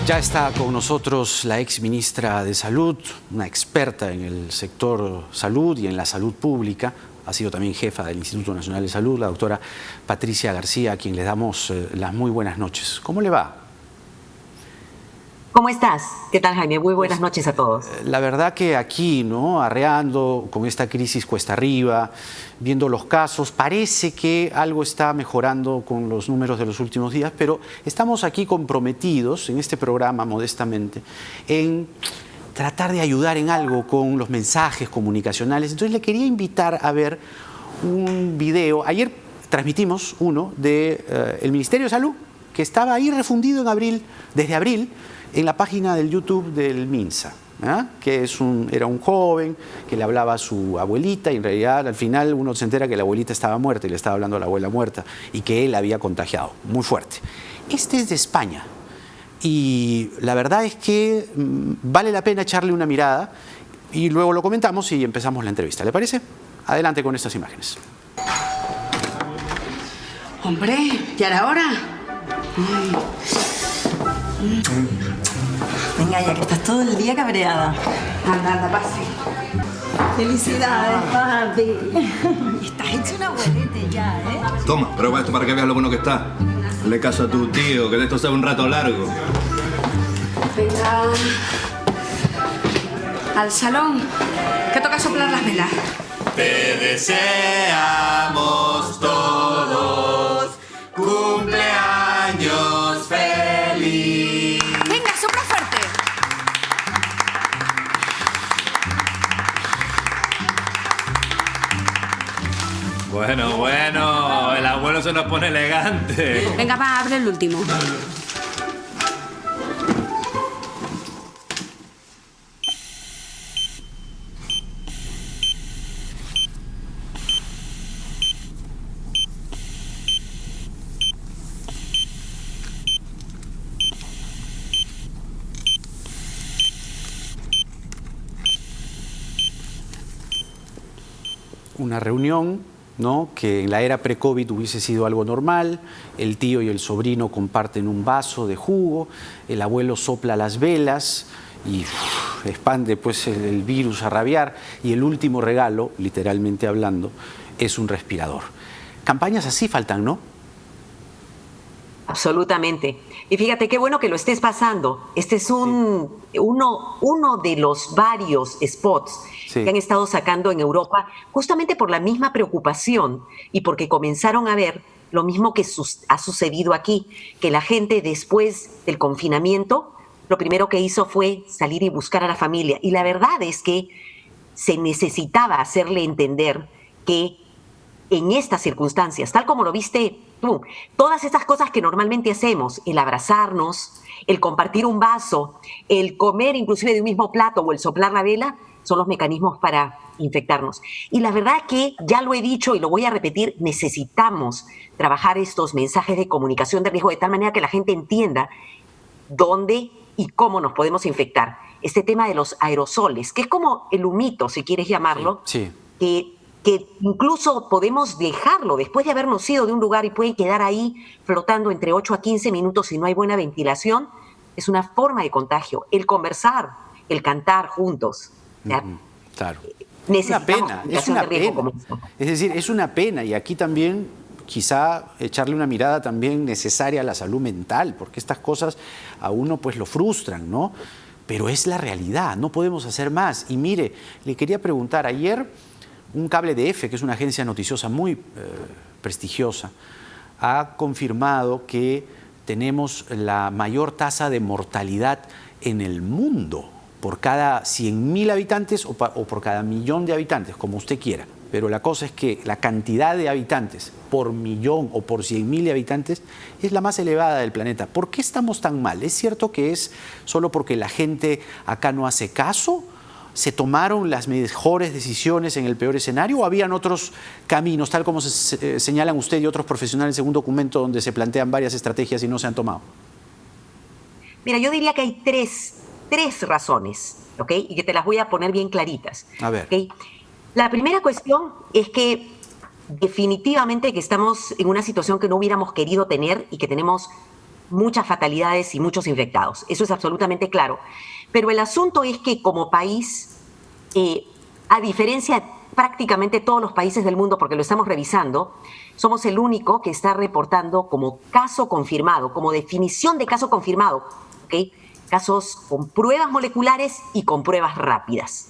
Ya está con nosotros la ex ministra de Salud, una experta en el sector salud y en la salud pública. Ha sido también jefa del Instituto Nacional de Salud, la doctora Patricia García, a quien le damos las muy buenas noches. ¿Cómo le va? ¿Cómo estás? ¿Qué tal, Jaime? Muy buenas noches a todos. La verdad que aquí, ¿no? Arreando con esta crisis cuesta arriba, viendo los casos, parece que algo está mejorando con los números de los últimos días, pero estamos aquí comprometidos en este programa, modestamente, en tratar de ayudar en algo con los mensajes comunicacionales. Entonces le quería invitar a ver un video. Ayer transmitimos uno del Ministerio de Salud, que estaba ahí refundido en abril, desde abril, en la página del YouTube del MINSA, que era un joven que le hablaba a su abuelita y en realidad al final uno se entera que la abuelita estaba muerta y le estaba hablando a la abuela muerta y que él había contagiado, muy fuerte. Este es de España y la verdad es que vale la pena echarle una mirada y luego lo comentamos y empezamos la entrevista. ¿Le parece? Adelante con estas imágenes. Hombre, ¿ya era hora? Venga, ya que estás todo el día cabreada. Anda, pase. Felicidades, papi. Estás hecho una abuelete ya, ¿eh? Toma, prueba esto para que veas lo bueno que está. Hazle caso a tu tío, que de esto sea un rato largo. Venga. Al salón, que toca soplar las velas. Te deseamos todos cumpleaños feliz. Venga, sopla fuerte. Bueno, el abuelo se nos pone elegante. Venga, va, abre el último. Una reunión, ¿no?, que en la era pre-COVID hubiese sido algo normal. El tío y el sobrino comparten un vaso de jugo, el abuelo sopla las velas y expande pues el virus a rabiar y el último regalo, literalmente hablando, es un respirador. Campañas así faltan, ¿no? Absolutamente. Y fíjate qué bueno que lo estés pasando. Este es uno de los varios spots que han estado sacando en Europa, justamente por la misma preocupación y porque comenzaron a ver lo mismo que ha sucedido aquí, que la gente después del confinamiento, lo primero que hizo fue salir y buscar a la familia. Y la verdad es que se necesitaba hacerle entender que en estas circunstancias, tal como lo viste tú, todas estas cosas que normalmente hacemos, el abrazarnos, el compartir un vaso, el comer inclusive de un mismo plato o el soplar la vela, son los mecanismos para infectarnos. Y la verdad que, ya lo he dicho y lo voy a repetir, necesitamos trabajar estos mensajes de comunicación de riesgo de tal manera que la gente entienda dónde y cómo nos podemos infectar. Este tema de los aerosoles, que es como el humito, si quieres llamarlo, que incluso podemos dejarlo después de habernos ido de un lugar y pueden quedar ahí flotando entre 8 a 15 minutos si no hay buena ventilación, es una forma de contagio. El conversar, el cantar juntos. Claro. Es una pena, es una pena. Es decir, es una pena y aquí también quizá echarle una mirada también necesaria a la salud mental, porque estas cosas a uno pues lo frustran, ¿no? Pero es la realidad, no podemos hacer más. Y mire, le quería preguntar, ayer un cable de F, que es una agencia noticiosa muy prestigiosa, ha confirmado que tenemos la mayor tasa de mortalidad en el mundo por cada 100.000 habitantes o por cada millón de habitantes, como usted quiera. Pero la cosa es que la cantidad de habitantes por millón o por 100.000 habitantes es la más elevada del planeta. ¿Por qué estamos tan mal? ¿Es cierto que es solo porque la gente acá no hace caso? ¿Se tomaron las mejores decisiones en el peor escenario o habían otros caminos, tal como señalan usted y otros profesionales en un documento donde se plantean varias estrategias y no se han tomado? Mira, yo diría que hay tres razones, ¿ok? Y que te las voy a poner bien claritas. A ver. ¿Okay? La primera cuestión es que definitivamente que estamos en una situación que no hubiéramos querido tener y que tenemos muchas fatalidades y muchos infectados. Eso es absolutamente claro. Pero el asunto es que como país, a diferencia de prácticamente todos los países del mundo, porque lo estamos revisando, somos el único que está reportando como caso confirmado, como definición de caso confirmado, ¿okay? Casos con pruebas moleculares y con pruebas rápidas.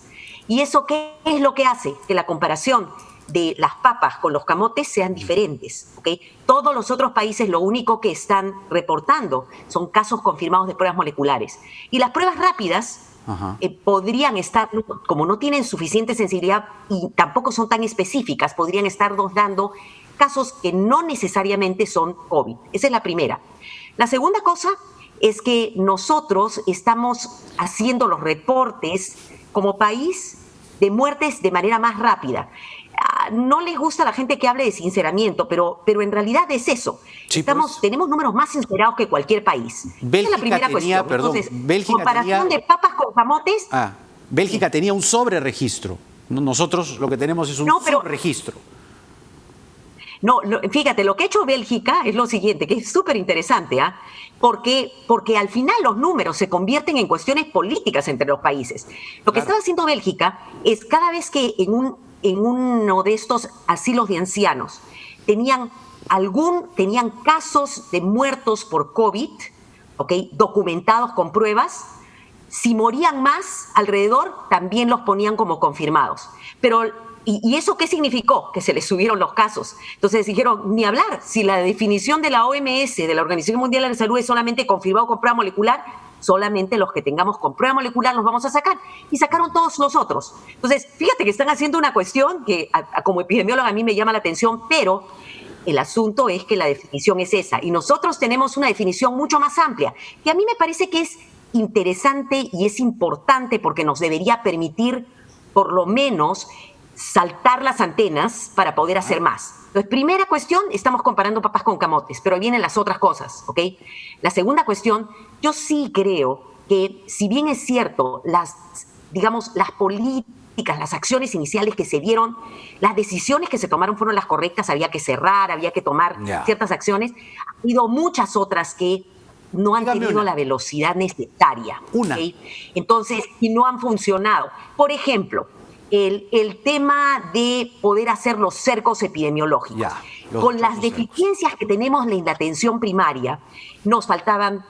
¿Y eso qué es lo que hace? Que la comparación de las papas con los camotes sean diferentes, ¿okay? Todos los otros países lo único que están reportando son casos confirmados de pruebas moleculares. Y las pruebas rápidas podrían estar, como no tienen suficiente sensibilidad y tampoco son tan específicas, podrían estarnos dando casos que no necesariamente son COVID. Esa es la primera. La segunda cosa es que nosotros estamos haciendo los reportes como país de muertes de manera más rápida. No les gusta a la gente que hable de sinceramiento, pero en realidad es eso. Sí, tenemos números más sincerados que cualquier país. Bélgica Esa es la primera cuestión. Entonces, comparación de papas con camotes. Bélgica tenía un sobreregistro. Nosotros lo que tenemos es un subregistro. No, fíjate, lo que ha hecho Bélgica es lo siguiente, que es súper interesante, porque al final los números se convierten en cuestiones políticas entre los países. Lo que estaba haciendo Bélgica es cada vez que en uno de estos asilos de ancianos tenían casos de muertos por COVID, ¿okay? Documentados con pruebas, si morían más alrededor, también los ponían como confirmados. ¿Y eso qué significó? Que se les subieron los casos. Entonces dijeron, ni hablar, si la definición de la OMS, de la Organización Mundial de la Salud, es solamente confirmado con prueba molecular, solamente los que tengamos con prueba molecular los vamos a sacar. Y sacaron todos los otros. Entonces, fíjate que están haciendo una cuestión que como epidemióloga a mí me llama la atención, pero el asunto es que la definición es esa. Y nosotros tenemos una definición mucho más amplia, que a mí me parece que es interesante y es importante porque nos debería permitir, por lo menos, saltar las antenas para poder hacer más. Entonces, primera cuestión, estamos comparando papas con camotes, pero vienen las otras cosas, ¿ok? La segunda cuestión, yo sí creo que, si bien es cierto, las políticas, las acciones iniciales que se dieron, las decisiones que se tomaron fueron las correctas, había que cerrar, había que tomar ciertas acciones, ha habido muchas otras que no han tenido la velocidad necesaria. ¿Okay? Entonces, y no han funcionado. Por ejemplo, el tema de poder hacer los cercos epidemiológicos. Con las deficiencias que tenemos en la atención primaria, nos faltaban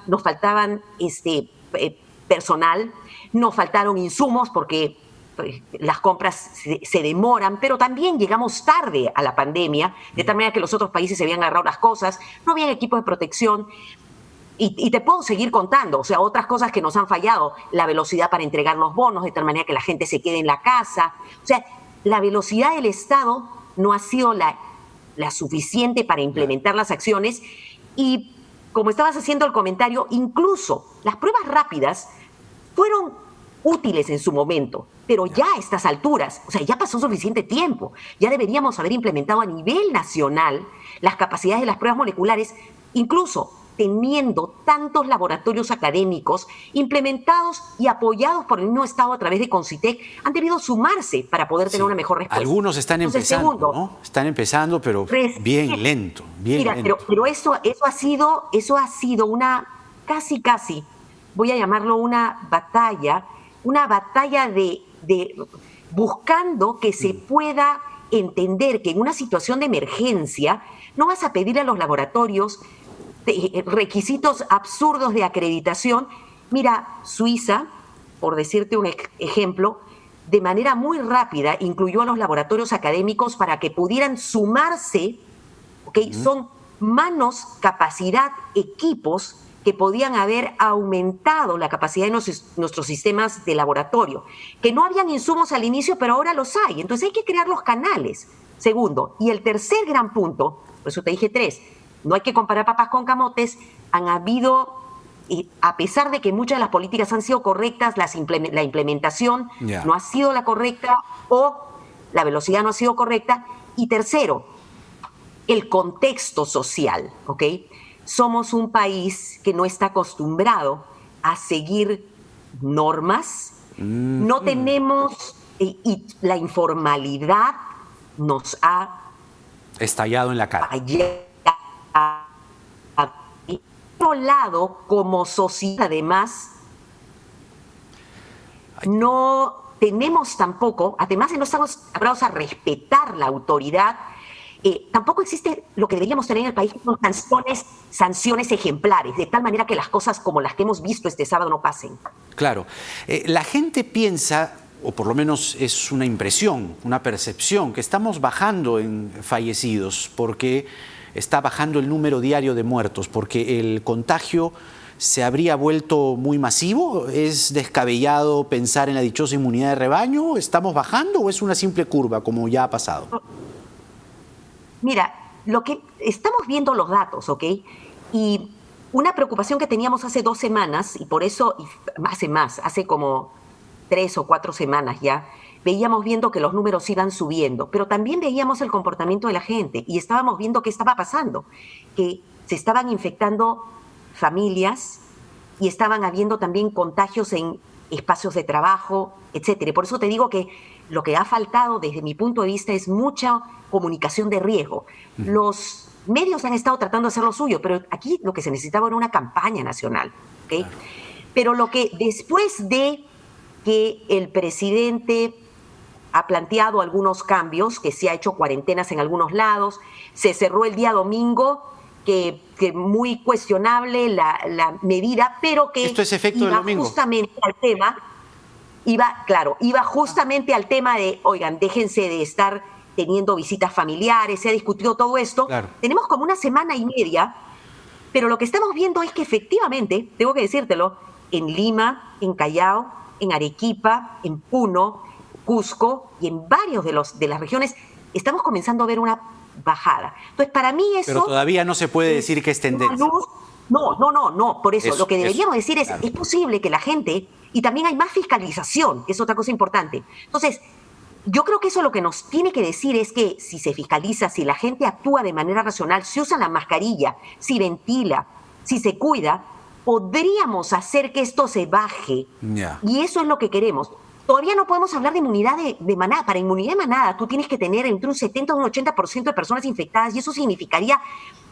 personal, nos faltaron insumos porque las compras se demoran, pero también llegamos tarde a la pandemia, de tal manera que los otros países se habían agarrado las cosas, no había equipos de protección. Y te puedo seguir contando, o sea, otras cosas que nos han fallado, la velocidad para entregar los bonos, de tal manera que la gente se quede en la casa. O sea, la velocidad del Estado no ha sido la suficiente para implementar las acciones. Y como estabas haciendo el comentario, incluso las pruebas rápidas fueron útiles en su momento, pero ya a estas alturas, o sea, ya pasó suficiente tiempo. Ya deberíamos haber implementado a nivel nacional las capacidades de las pruebas moleculares, incluso teniendo tantos laboratorios académicos implementados y apoyados por el mismo Estado a través de Concitec, han debido sumarse para poder tener una mejor respuesta. Algunos están empezando, segundo, ¿no? Están empezando, pero bien lento. Pero eso ha sido una casi, voy a llamarlo una batalla de buscando que se pueda entender que en una situación de emergencia no vas a pedir a los laboratorios requisitos absurdos de acreditación. Mira, Suiza, por decirte un ejemplo, de manera muy rápida incluyó a los laboratorios académicos para que pudieran sumarse, ¿okay? Son manos, capacidad, equipos que podían haber aumentado la capacidad de nuestros sistemas de laboratorio, que no habían insumos al inicio, pero ahora los hay. Entonces hay que crear los canales. Segundo, y el tercer gran punto, por eso te dije 3, no hay que comparar papas con camotes. Han habido, a pesar de que muchas de las políticas han sido correctas, la implementación no ha sido la correcta o la velocidad no ha sido correcta. Y tercero, el contexto social, ¿ok? Somos un país que no está acostumbrado a seguir normas. No tenemos, y la informalidad nos ha estallado en la cara. otro lado, como sociedad, además, no tenemos tampoco, además de no estamos acostumbrados a respetar la autoridad, tampoco existe lo que deberíamos tener en el país, son sanciones ejemplares, de tal manera que las cosas como las que hemos visto este sábado no pasen. Claro. La gente piensa, o por lo menos es una impresión, una percepción, que estamos bajando en fallecidos porque está bajando el número diario de muertos, porque el contagio se habría vuelto muy masivo. ¿Es descabellado pensar en la dichosa inmunidad de rebaño? ¿Estamos bajando o es una simple curva como ya ha pasado? Mira, lo que estamos viendo los datos, ¿ok? Y una preocupación que teníamos hace 2 semanas, y por eso, hace como 3 o 4 semanas ya, veíamos viendo que los números iban subiendo, pero también veíamos el comportamiento de la gente y estábamos viendo qué estaba pasando, que se estaban infectando familias y estaban habiendo también contagios en espacios de trabajo, etcétera. Y por eso te digo que lo que ha faltado desde mi punto de vista es mucha comunicación de riesgo. Los medios han estado tratando de hacer lo suyo, pero aquí lo que se necesitaba era una campaña nacional, ¿okay? Claro. Pero lo que después de que el presidente ha planteado algunos cambios, que se ha hecho cuarentenas en algunos lados, se cerró el día domingo, que muy cuestionable la medida, pero que esto es efecto del domingo. Justamente al tema, iba justamente al tema de, oigan, déjense de estar teniendo visitas familiares, se ha discutido todo esto. Claro. Tenemos como 1 semana y media, pero lo que estamos viendo es que efectivamente, tengo que decírtelo, en Lima, en Callao, en Arequipa, en Puno, Cusco y en varios de las regiones estamos comenzando a ver una bajada. Entonces, para mí eso... Pero todavía no se puede decir que es tendencia. No, por eso lo que deberíamos decir es, claro, es posible que la gente, y también hay más fiscalización, que es otra cosa importante. Entonces, yo creo que eso lo que nos tiene que decir es que si se fiscaliza, si la gente actúa de manera racional, si usa la mascarilla, si ventila, si se cuida, podríamos hacer que esto se baje. Yeah. Y eso es lo que queremos. Todavía no podemos hablar de inmunidad de manada. Para inmunidad de manada tú tienes que tener entre un 70 y un 80% de personas infectadas y eso significaría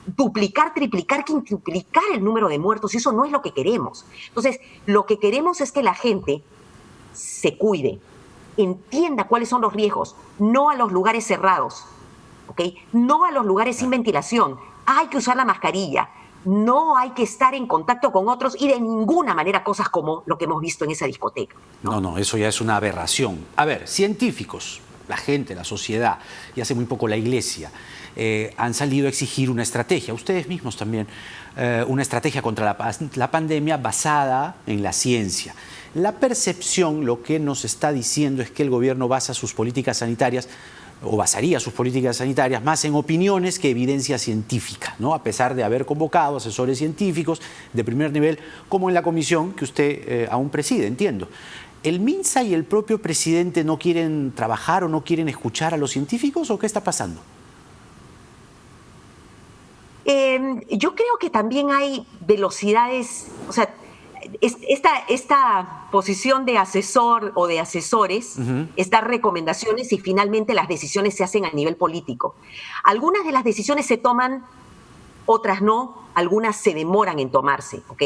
duplicar, triplicar, quintuplicar el número de muertos y eso no es lo que queremos. Entonces, lo que queremos es que la gente se cuide, entienda cuáles son los riesgos, no a los lugares cerrados, ¿ok? No a los lugares sin ventilación. Hay que usar la mascarilla. No hay que estar en contacto con otros y de ninguna manera cosas como lo que hemos visto en esa discoteca. No, eso ya es una aberración. A ver, científicos, la gente, la sociedad y hace muy poco la iglesia han salido a exigir una estrategia, ustedes mismos también, una estrategia contra la pandemia basada en la ciencia. La percepción, lo que nos está diciendo es que el gobierno basa sus políticas sanitarias o basaría sus políticas sanitarias más en opiniones que evidencia científica, ¿no? A pesar de haber convocado asesores científicos de primer nivel, como en la comisión que usted aún preside, entiendo. ¿El MINSA y el propio presidente no quieren trabajar o no quieren escuchar a los científicos o qué está pasando? Yo creo que también hay velocidades, o sea, esta posición de asesor o de asesores, estas recomendaciones y finalmente las decisiones se hacen a nivel político. Algunas de las decisiones se toman, otras no, algunas se demoran en tomarse, ¿ok?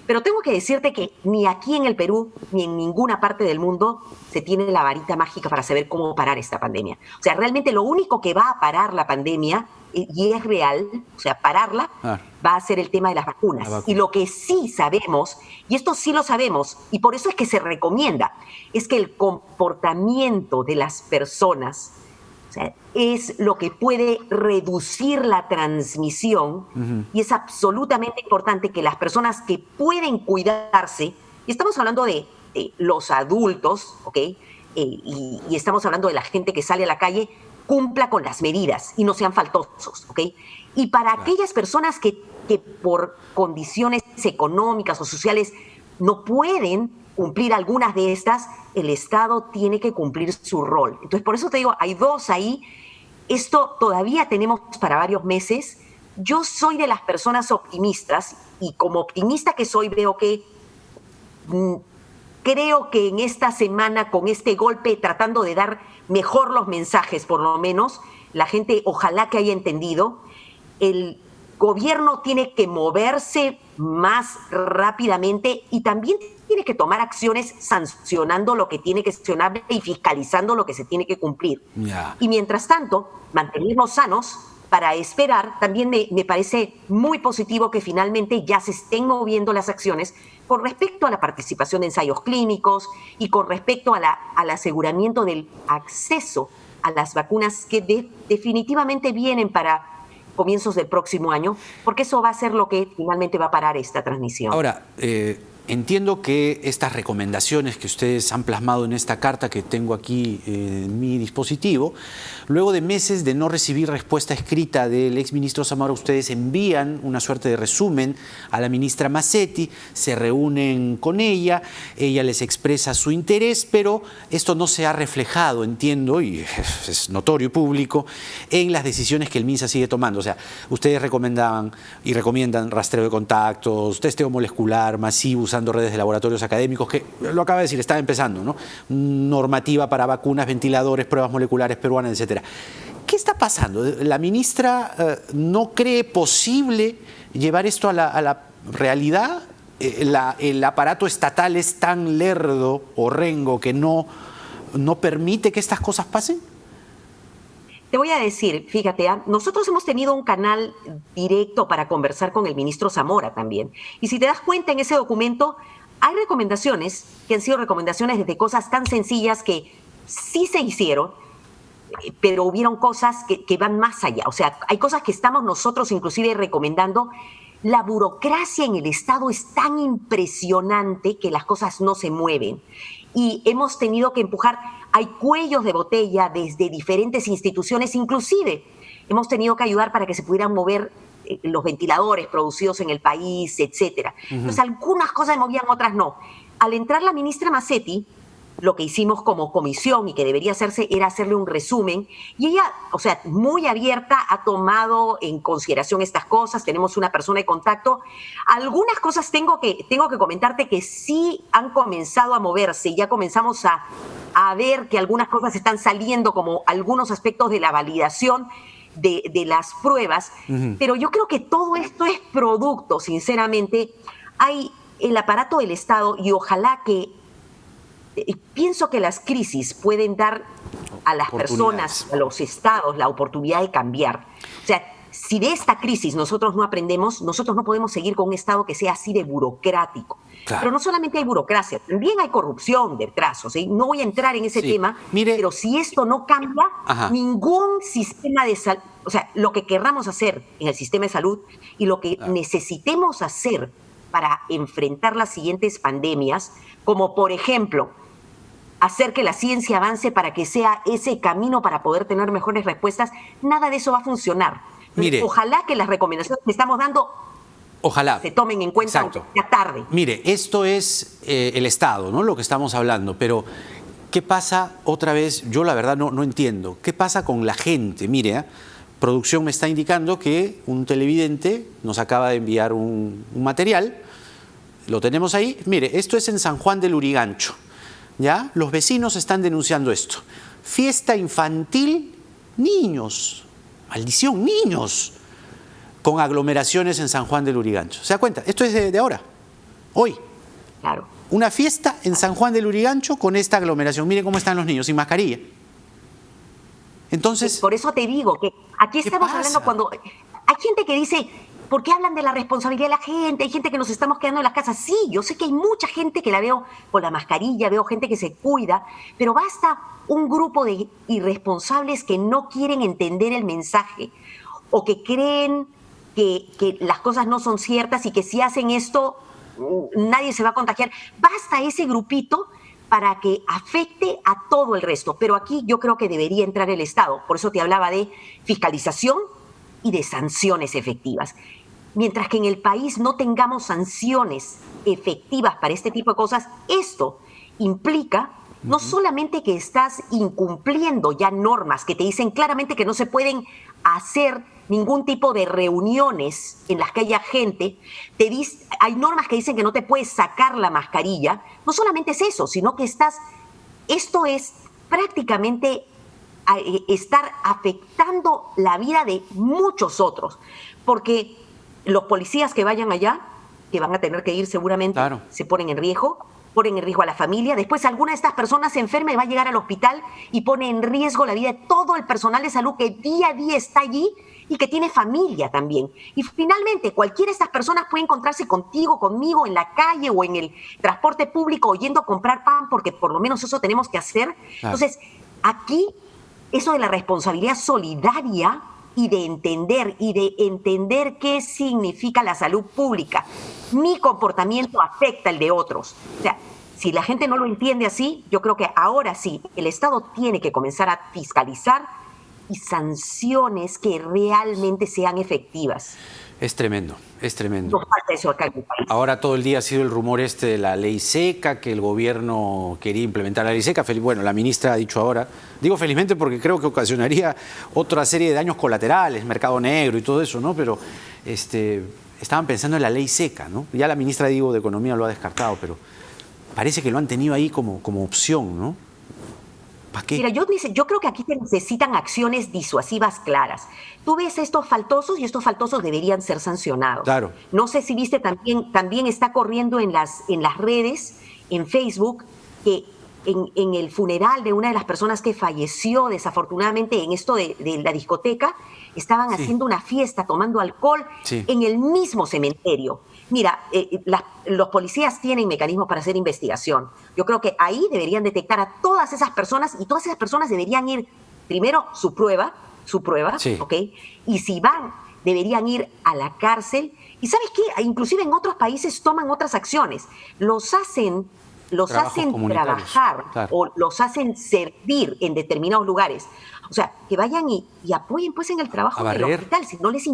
Pero tengo que decirte que ni aquí en el Perú ni en ninguna parte del mundo se tiene la varita mágica para saber cómo parar esta pandemia. O sea, realmente lo único que va a parar la pandemia, y es real, o sea, pararla, va a ser el tema de las vacunas. Y lo que sí sabemos, y esto sí lo sabemos, y por eso es que se recomienda, es que el comportamiento de las personas, o sea, es lo que puede reducir la transmisión, y es absolutamente importante que las personas que pueden cuidarse, y estamos hablando de los adultos, ¿ok? Y estamos hablando de la gente que sale a la calle, cumpla con las medidas y no sean faltosos, ¿ok? Y para aquellas personas que por condiciones económicas o sociales no pueden cumplir algunas de estas, el Estado tiene que cumplir su rol. Entonces, por eso te digo, hay dos ahí. Esto todavía tenemos para varios meses. Yo soy de las personas optimistas y como optimista que soy veo que creo que en esta semana, con este golpe, tratando de dar mejor los mensajes, por lo menos, la gente ojalá que haya entendido, gobierno tiene que moverse más rápidamente y también tiene que tomar acciones sancionando lo que tiene que sancionar y fiscalizando lo que se tiene que cumplir. Yeah. Y mientras tanto, mantenernos sanos para esperar. También me parece muy positivo que finalmente ya se estén moviendo las acciones con respecto a la participación de ensayos clínicos y con respecto al aseguramiento del acceso a las vacunas que definitivamente vienen para comienzos del próximo año, porque eso va a ser lo que finalmente va a parar esta transmisión. Ahora, entiendo que estas recomendaciones que ustedes han plasmado en esta carta que tengo aquí en mi dispositivo, luego de meses de no recibir respuesta escrita del exministro Zamora, ustedes envían una suerte de resumen a la ministra Massetti, se reúnen con ella les expresa su interés, pero esto no se ha reflejado, entiendo, y es notorio y público, en las decisiones que el MINSA sigue tomando. O sea, ustedes recomendaban y recomiendan rastreo de contactos, testeo molecular masivo usando redes de laboratorios académicos, que lo acaba de decir, está empezando, ¿no? Normativa para vacunas, ventiladores, pruebas moleculares peruanas, etc. ¿Qué está pasando? ¿La ministra no cree posible llevar esto a la realidad? ¿El aparato estatal es tan lerdo o rengo que no permite que estas cosas pasen? Te voy a decir, fíjate, nosotros hemos tenido un canal directo para conversar con el ministro Zamora también. Y si te das cuenta, en ese documento hay recomendaciones que han sido recomendaciones desde cosas tan sencillas que sí se hicieron, pero hubieron cosas que van más allá. O sea, hay cosas que estamos nosotros inclusive recomendando. La burocracia en el Estado es tan impresionante que las cosas no se mueven. Y hemos tenido que empujar. Hay cuellos de botella desde diferentes instituciones, inclusive hemos tenido que ayudar para que se pudieran mover los ventiladores producidos en el país, etcétera. Entonces, algunas cosas se movían, otras no. Al entrar la ministra Massetti, lo que hicimos como comisión y que debería hacerse era hacerle un resumen, y ella, o sea, muy abierta, ha tomado en consideración estas cosas. Tenemos una persona de contacto. Algunas cosas tengo que comentarte que sí han comenzado a moverse y ya comenzamos a ver que algunas cosas están saliendo, como algunos aspectos de la validación de las pruebas, pero yo creo que todo esto es producto, sinceramente, hay el aparato del Estado y ojalá que pienso que las crisis pueden dar a las personas, a los estados, la oportunidad de cambiar. O sea, si de esta crisis nosotros no aprendemos, nosotros no podemos seguir con un Estado que sea así de burocrático. Claro. Pero no solamente hay burocracia, también hay corrupción detrás. O sea, no voy a entrar en ese tema, pero si esto no cambia, ningún sistema de salud, o sea, lo que querramos hacer en el sistema de salud y lo que necesitemos hacer para enfrentar las siguientes pandemias, como por ejemplo, hacer que la ciencia avance para que sea ese camino para poder tener mejores respuestas, nada de eso va a funcionar. Mire, ojalá que las recomendaciones que estamos dando se tomen en cuenta, aunque sea tarde. Mire, esto es el Estado, ¿no? Lo que estamos hablando, pero ¿qué pasa otra vez? Yo la verdad no entiendo. ¿Qué pasa con la gente? Mire, producción me está indicando que un televidente nos acaba de enviar un material, lo tenemos ahí. Mire, esto es en San Juan del Lurigancho, ¿ya? Los vecinos están denunciando esto. Fiesta infantil, niños. Maldición, niños con aglomeraciones en San Juan del Lurigancho. ¿Se da cuenta? Esto es de ahora, hoy. Claro. Una fiesta en San Juan del Lurigancho con esta aglomeración. Miren cómo están los niños, sin mascarilla. Entonces, por eso te digo que aquí estamos hablando cuando hay gente que dice, ¿por qué hablan de la responsabilidad de la gente? Hay gente que nos estamos quedando en las casas. Sí, yo sé que hay mucha gente que la veo con la mascarilla, veo gente que se cuida, pero basta un grupo de irresponsables que no quieren entender el mensaje o que creen que las cosas no son ciertas y que si hacen esto nadie se va a contagiar. Basta ese grupito para que afecte a todo el resto. Pero aquí yo creo que debería entrar el Estado. Por eso te hablaba de fiscalización y de sanciones efectivas. Mientras que en el país no tengamos sanciones efectivas para este tipo de cosas, esto implica no solamente que estás incumpliendo ya normas que te dicen claramente que no se pueden hacer ningún tipo de reuniones en las que haya gente, hay normas que dicen que no te puedes sacar la mascarilla. No solamente es eso, sino que esto es prácticamente estar afectando la vida de muchos otros, porque los policías que vayan allá, que van a tener que ir seguramente, claro, se ponen en riesgo a la familia. Después alguna de estas personas se enferma y va a llegar al hospital y pone en riesgo la vida de todo el personal de salud que día a día está allí y que tiene familia también. Y finalmente, cualquiera de estas personas puede encontrarse contigo, conmigo, en la calle o en el transporte público o yendo a comprar pan, porque por lo menos eso tenemos que hacer. Claro. Entonces, aquí, eso de la responsabilidad solidaria y de entender qué significa la salud pública. Mi comportamiento afecta el de otros. O sea, si la gente no lo entiende así, yo creo que ahora sí, el Estado tiene que comenzar a fiscalizar y sanciones que realmente sean efectivas. Es tremendo, es tremendo. No falta eso acá en mi país. Ahora todo el día ha sido el rumor de la ley seca, que el gobierno quería implementar la ley seca. Bueno, la ministra ha dicho ahora, digo felizmente porque creo que ocasionaría otra serie de daños colaterales, mercado negro y todo eso, ¿no? Pero estaban pensando en la ley seca, ¿no? Ya la ministra, digo, de Economía lo ha descartado, pero parece que lo han tenido ahí como opción, ¿no? ¿Para qué? Mira, yo creo que aquí se necesitan acciones disuasivas claras. Tú ves estos faltosos y estos faltosos deberían ser sancionados. Claro. No sé si viste también está corriendo en las redes, en Facebook, que en el funeral de una de las personas que falleció desafortunadamente en esto de la discoteca, estaban haciendo una fiesta, tomando alcohol en el mismo cementerio. Mira, los policías tienen mecanismos para hacer investigación. Yo creo que ahí deberían detectar a todas esas personas y todas esas personas deberían ir, primero, su prueba, ¿ok? Y si van, deberían ir a la cárcel. ¿Y sabes qué? Inclusive en otros países toman otras acciones. Los hacen trabajar, claro, o los hacen servir en determinados lugares. O sea, que vayan y apoyen pues en el trabajo del hospital. Si no les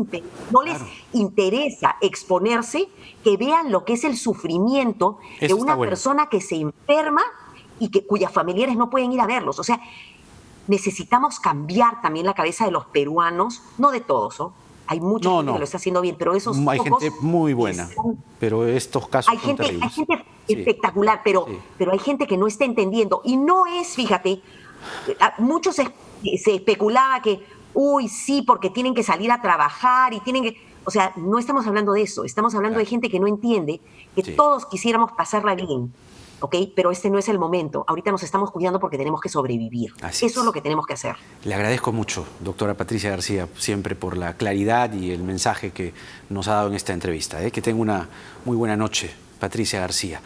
interesa exponerse, que vean lo que es el sufrimiento de una persona que se enferma y cuyas familiares no pueden ir a verlos. O sea, necesitamos cambiar también la cabeza de los peruanos, no de todos, ¿no? Hay mucha gente que lo está haciendo bien, pero esos hay pocos gente muy buena, pero estos casos son terribles. Hay gente espectacular, pero hay gente que no está entendiendo. Y no es, fíjate, muchos se especulaba que, sí, porque tienen que salir a trabajar y tienen que... O sea, no estamos hablando de eso, estamos hablando de gente que no entiende que todos quisiéramos pasarla bien, ¿ok? Pero este no es el momento. Ahorita nos estamos cuidando porque tenemos que sobrevivir. Eso es lo que tenemos que hacer. Le agradezco mucho, doctora Patricia García, siempre por la claridad y el mensaje que nos ha dado en esta entrevista. Que tenga una muy buena noche, Patricia García.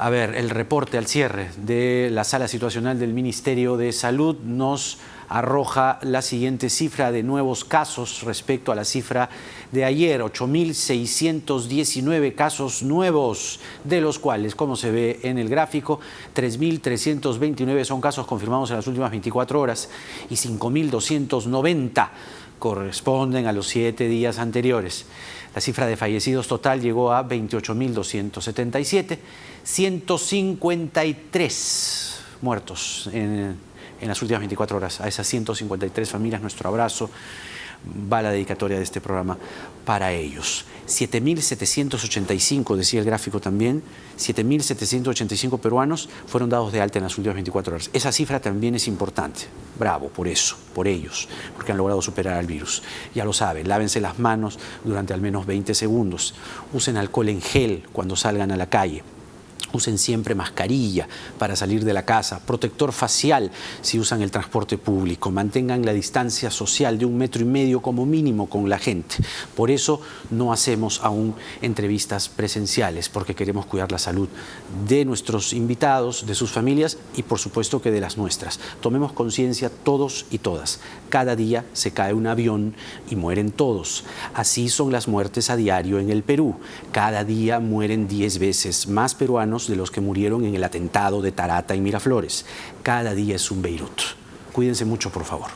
A ver, el reporte al cierre de la sala situacional del Ministerio de Salud nos arroja la siguiente cifra de nuevos casos respecto a la cifra de ayer, 8.619 casos nuevos, de los cuales, como se ve en el gráfico, 3.329 son casos confirmados en las últimas 24 horas y 5.290 corresponden a los 7 días anteriores. La cifra de fallecidos total llegó a 28.277, 153 muertos en las últimas 24 horas. A esas 153 familias, nuestro abrazo, va la dedicatoria de este programa para ellos. 7.785, decía el gráfico también, 7.785 peruanos fueron dados de alta en las últimas 24 horas. Esa cifra también es importante. Bravo por eso, por ellos, porque han logrado superar al virus. Ya lo saben, lávense las manos durante al menos 20 segundos. Usen alcohol en gel cuando salgan a la calle. Usen siempre mascarilla para salir de la casa, protector facial si usan el transporte público, mantengan la distancia social de 1,5 metros como mínimo con la gente. Por eso no hacemos aún entrevistas presenciales, porque queremos cuidar la salud de nuestros invitados, de sus familias y por supuesto que de las nuestras. Tomemos conciencia todos y todas. Cada día se cae un avión y mueren todos. Así son las muertes a diario en el Perú. Cada día mueren 10 veces más peruanos de los que murieron en el atentado de Tarata y Miraflores. Cada día es un Beirut. Cuídense mucho, por favor.